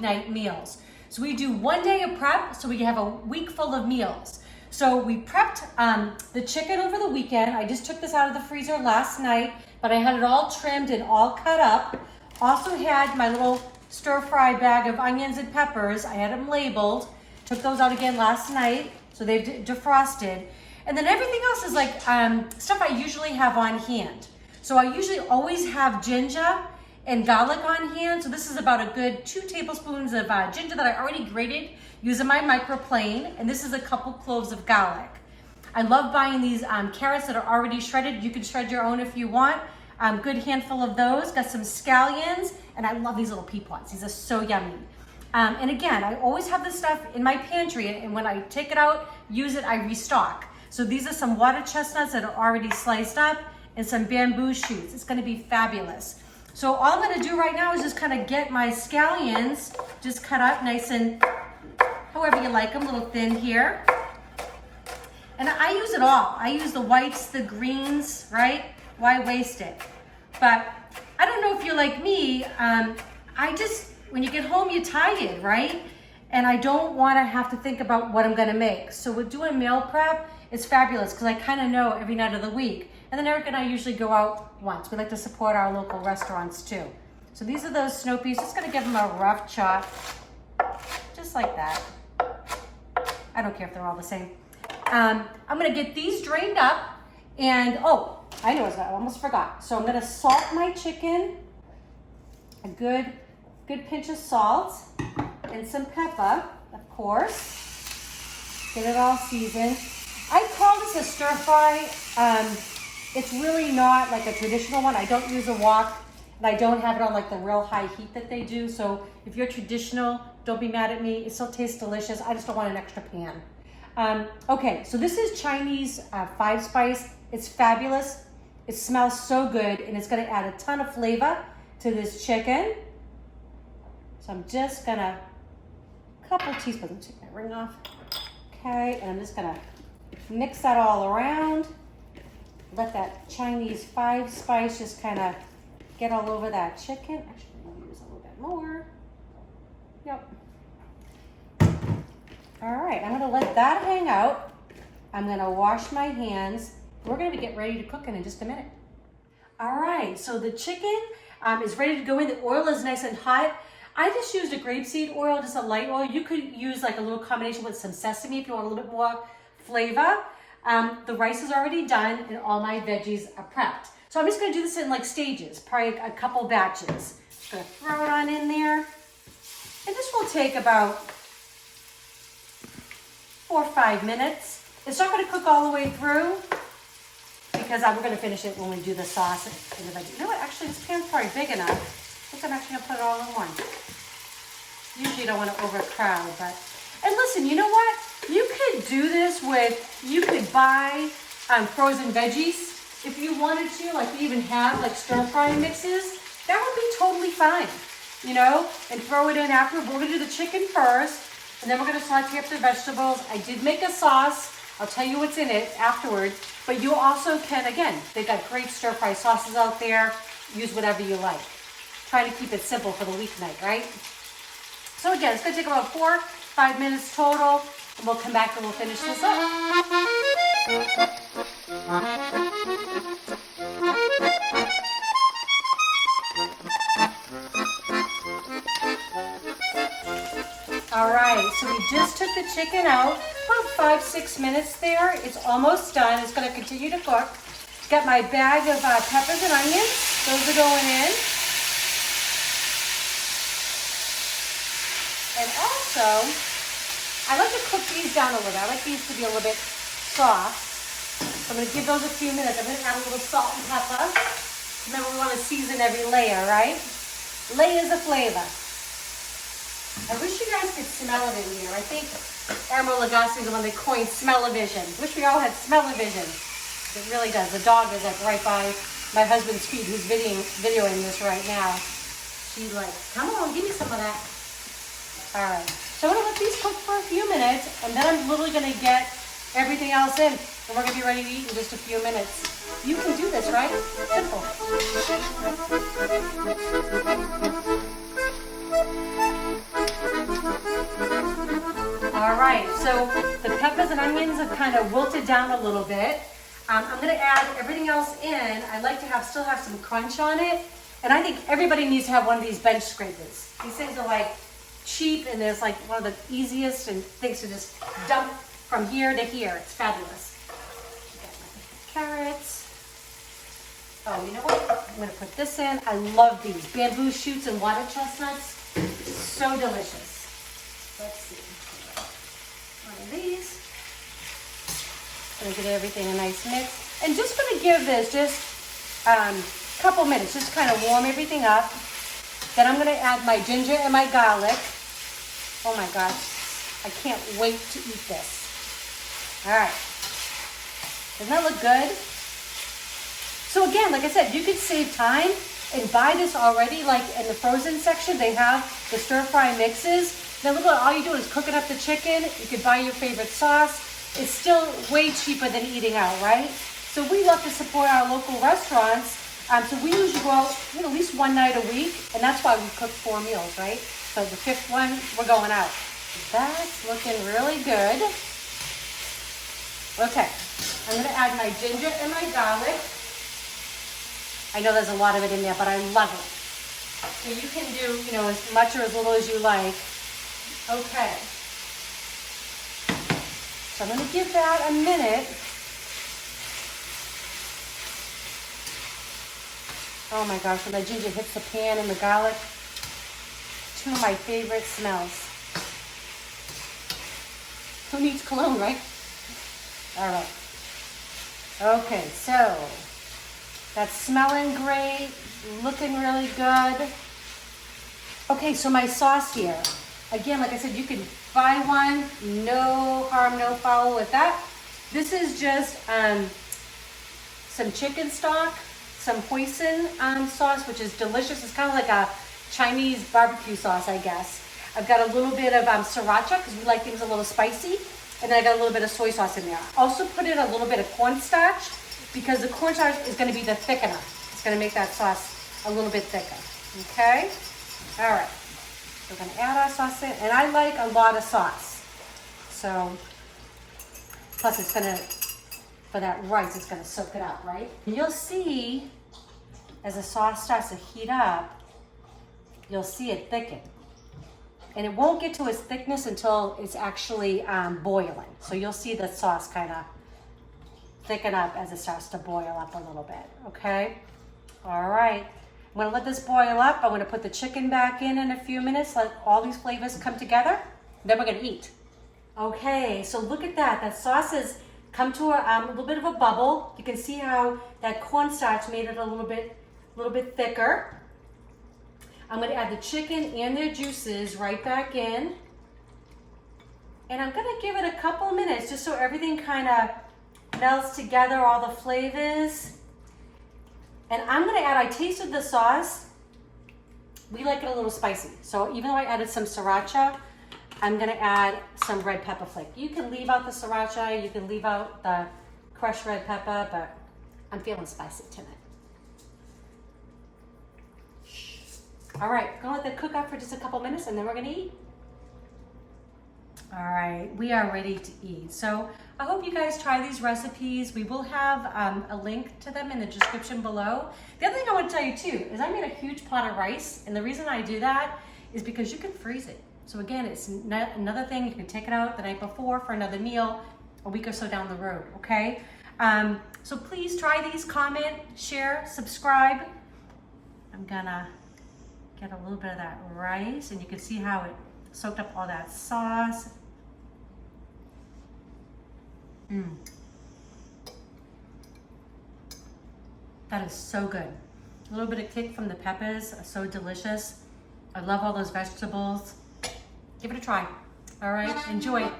weeknight meals. So we do 1 day of prep so we can have a week full of meals. So we prepped the chicken over the weekend. I just took this out of the freezer last night, but I had it all trimmed and all cut up. Also had my little stir-fry bag of onions and peppers. I had them labeled. Took those out again last night, so they've defrosted. And then everything else is like stuff I usually have on hand. So I usually always have ginger and garlic on hand. So this is about a good 2 tablespoons of ginger that I already grated using my microplane. And this is a couple cloves of garlic. I love buying these carrots that are already shredded. You can shred your own if you want. Good handful of those. Got some scallions. And I love these little pea pods. These are so yummy. And again, I always have this stuff in my pantry. And when I take it out, use it, I restock. So these are some water chestnuts that are already sliced up and some bamboo shoots. It's gonna be fabulous. So all I'm gonna do right now is just kind of get my scallions just cut up nice and however you like them, a little thin here. And I use it all. I use the whites, the greens, right? Why waste it? But I don't know if you're like me, when you get home, you're tired, right? And I don't wanna have to think about what I'm gonna make. So with doing meal prep, it's fabulous because I kind of know every night of the week. And then Eric and I usually go out once. We like to support our local restaurants too. So these are those snow peas. Just gonna give them a rough chop, just like that. I don't care if they're all the same. I'm gonna get these drained up and, oh, I know I almost forgot. So I'm gonna salt my chicken, a good pinch of salt and some pepper, of course. Get it all seasoned. I call this a stir fry. It's really not like a traditional one. I don't use a wok and I don't have it on like the real high heat that they do. So if you're traditional, don't be mad at me. It still tastes delicious. I just don't want an extra pan. Okay, so this is Chinese 5-spice. It's fabulous. It smells so good and it's gonna add a ton of flavor to this chicken. So I'm just gonna, couple teaspoons, take that ring off. Okay, and I'm just gonna mix that all around. Let that Chinese 5-spice just kind of get all over that chicken. Actually, I'm gonna use a little bit more. Yep. All right, I'm gonna let that hang out. I'm gonna wash my hands. We're gonna get ready to cook in just a minute. All right, so the chicken is ready to go in. The oil is nice and hot. I just used a grapeseed oil, just a light oil. You could use like a little combination with some sesame if you want a little bit more flavor. The rice is already done and all my veggies are prepped. So I'm just gonna do this in like stages, probably a couple batches. Just gonna throw it on in there. And this will take about 4 or 5 minutes. It's not gonna cook all the way through because we're gonna finish it when we do the sauce and the veggies. You know what, actually this pan's probably big enough. I think I'm actually gonna put it all in one. Usually you don't wanna overcrowd, but. And listen, you know what? You could do this you could buy frozen veggies if you wanted to, like you even have like stir fry mixes. That would be totally fine, you know, and throw it in after. We're gonna do the chicken first, and then we're gonna saute up the vegetables. I did make a sauce. I'll tell you what's in it afterward, but you also can, again, they've got great stir fry sauces out there. Use whatever you like. Try to keep it simple for the weeknight, right? So again, it's gonna take about 4 or 5 minutes total, and we'll come back and we'll finish this up. All right, so we just took the chicken out, about 5-6 minutes there. It's almost done. It's gonna continue to cook. Got my bag of peppers and onions. Those are going in. And also, I like to cook these down a little bit. I like these to be a little bit soft. So I'm gonna give those a few minutes. I'm gonna add a little salt and pepper. Remember, we wanna season every layer, right? Layers of flavor. I wish you guys could smell it in here. I think Admiral Lagasse is the one that coined smell-o-vision. Wish we all had smell-o-vision. It really does. The dog is like right by my husband's feet who's videoing this right now. She's like, come on, give me some of that. All right. So I'm gonna let these cook for a few minutes, and then I'm literally gonna get everything else in, and we're gonna be ready to eat in just a few minutes. You can do this, right? Simple. All right, so the peppers and onions have kind of wilted down a little bit. I'm gonna add everything else in. I like to still have some crunch on it. And I think everybody needs to have one of these bench scrapers. These things are like cheap and there's like one of the easiest and things to just dump from here to here. It's fabulous. Got my carrots. Oh, you know what? I'm gonna put this in. I love these bamboo shoots and water chestnuts. So delicious. Let's see. One of these. Gonna get everything a nice mix. And just gonna give this just couple minutes, just kind of warm everything up. Then I'm gonna add my ginger and my garlic. Oh my gosh, I can't wait to eat this. All right, doesn't that look good? So again, like I said, you can save time and buy this already, like in the frozen section, they have the stir fry mixes. Then look at all you do is cooking up the chicken. You could buy your favorite sauce. It's still way cheaper than eating out, right? So we love to support our local restaurants. So we usually go out, at least one night a week, and that's why we cook 4 meals, right? So the 5th one, we're going out. That's looking really good. Okay, I'm gonna add my ginger and my garlic. I know there's a lot of it in there, but I love it. So you can do, as much or as little as you like. Okay. So I'm gonna give that a minute. Oh my gosh, when the ginger hits the pan and the garlic, 2 of my favorite smells. Who needs cologne, right? All right. Okay, so that's smelling great, looking really good. Okay, so my sauce here. Again, like I said, you can buy one, no harm, no foul with that. This is just some chicken stock, some hoisin sauce, which is delicious. It's kind of like a Chinese barbecue sauce, I guess. I've got a little bit of sriracha because we like things a little spicy. And then I got a little bit of soy sauce in there. Also put in a little bit of cornstarch because the cornstarch is going to be the thickener. It's going to make that sauce a little bit thicker. Okay? All right. We're going to add our sauce in. And I like a lot of sauce. So, plus it's going to, for that rice, it's going to soak it up, right? And you'll see, as the sauce starts to heat up, you'll see it thicken. And it won't get to its thickness until it's actually boiling. So you'll see the sauce kind of thicken up as it starts to boil up a little bit, okay? All right, I'm gonna let this boil up. I'm gonna put the chicken back in a few minutes, let all these flavors come together, then we're gonna eat. Okay, so look at that. That sauce has come to a little bit of a bubble. You can see how that cornstarch made it a little bit thicker. I'm going to add the chicken and their juices right back in. And I'm going to give it a couple minutes just so everything kind of melts together, all the flavors. And I'm going to add, I tasted the sauce. We like it a little spicy. So even though I added some sriracha, I'm going to add some red pepper flake. You can leave out the sriracha, you can leave out the crushed red pepper, but I'm feeling spicy tonight. All right, gonna let that cook up for just a couple minutes and then we're gonna eat. All right, we are ready to eat. So I hope you guys try these recipes. We will have a link to them in the description below. The other thing I want to tell you too is I made a huge pot of rice, and the reason I do that is because you can freeze it. So again, it's another thing, you can take it out the night before for another meal a week or so down the road, okay? So please try these, comment, share, subscribe. I'm gonna get a little bit of that rice, and you can see how it soaked up all that sauce. That is so good. A little bit of kick from the peppers, so delicious. I love all those vegetables. Give it a try. All right, enjoy.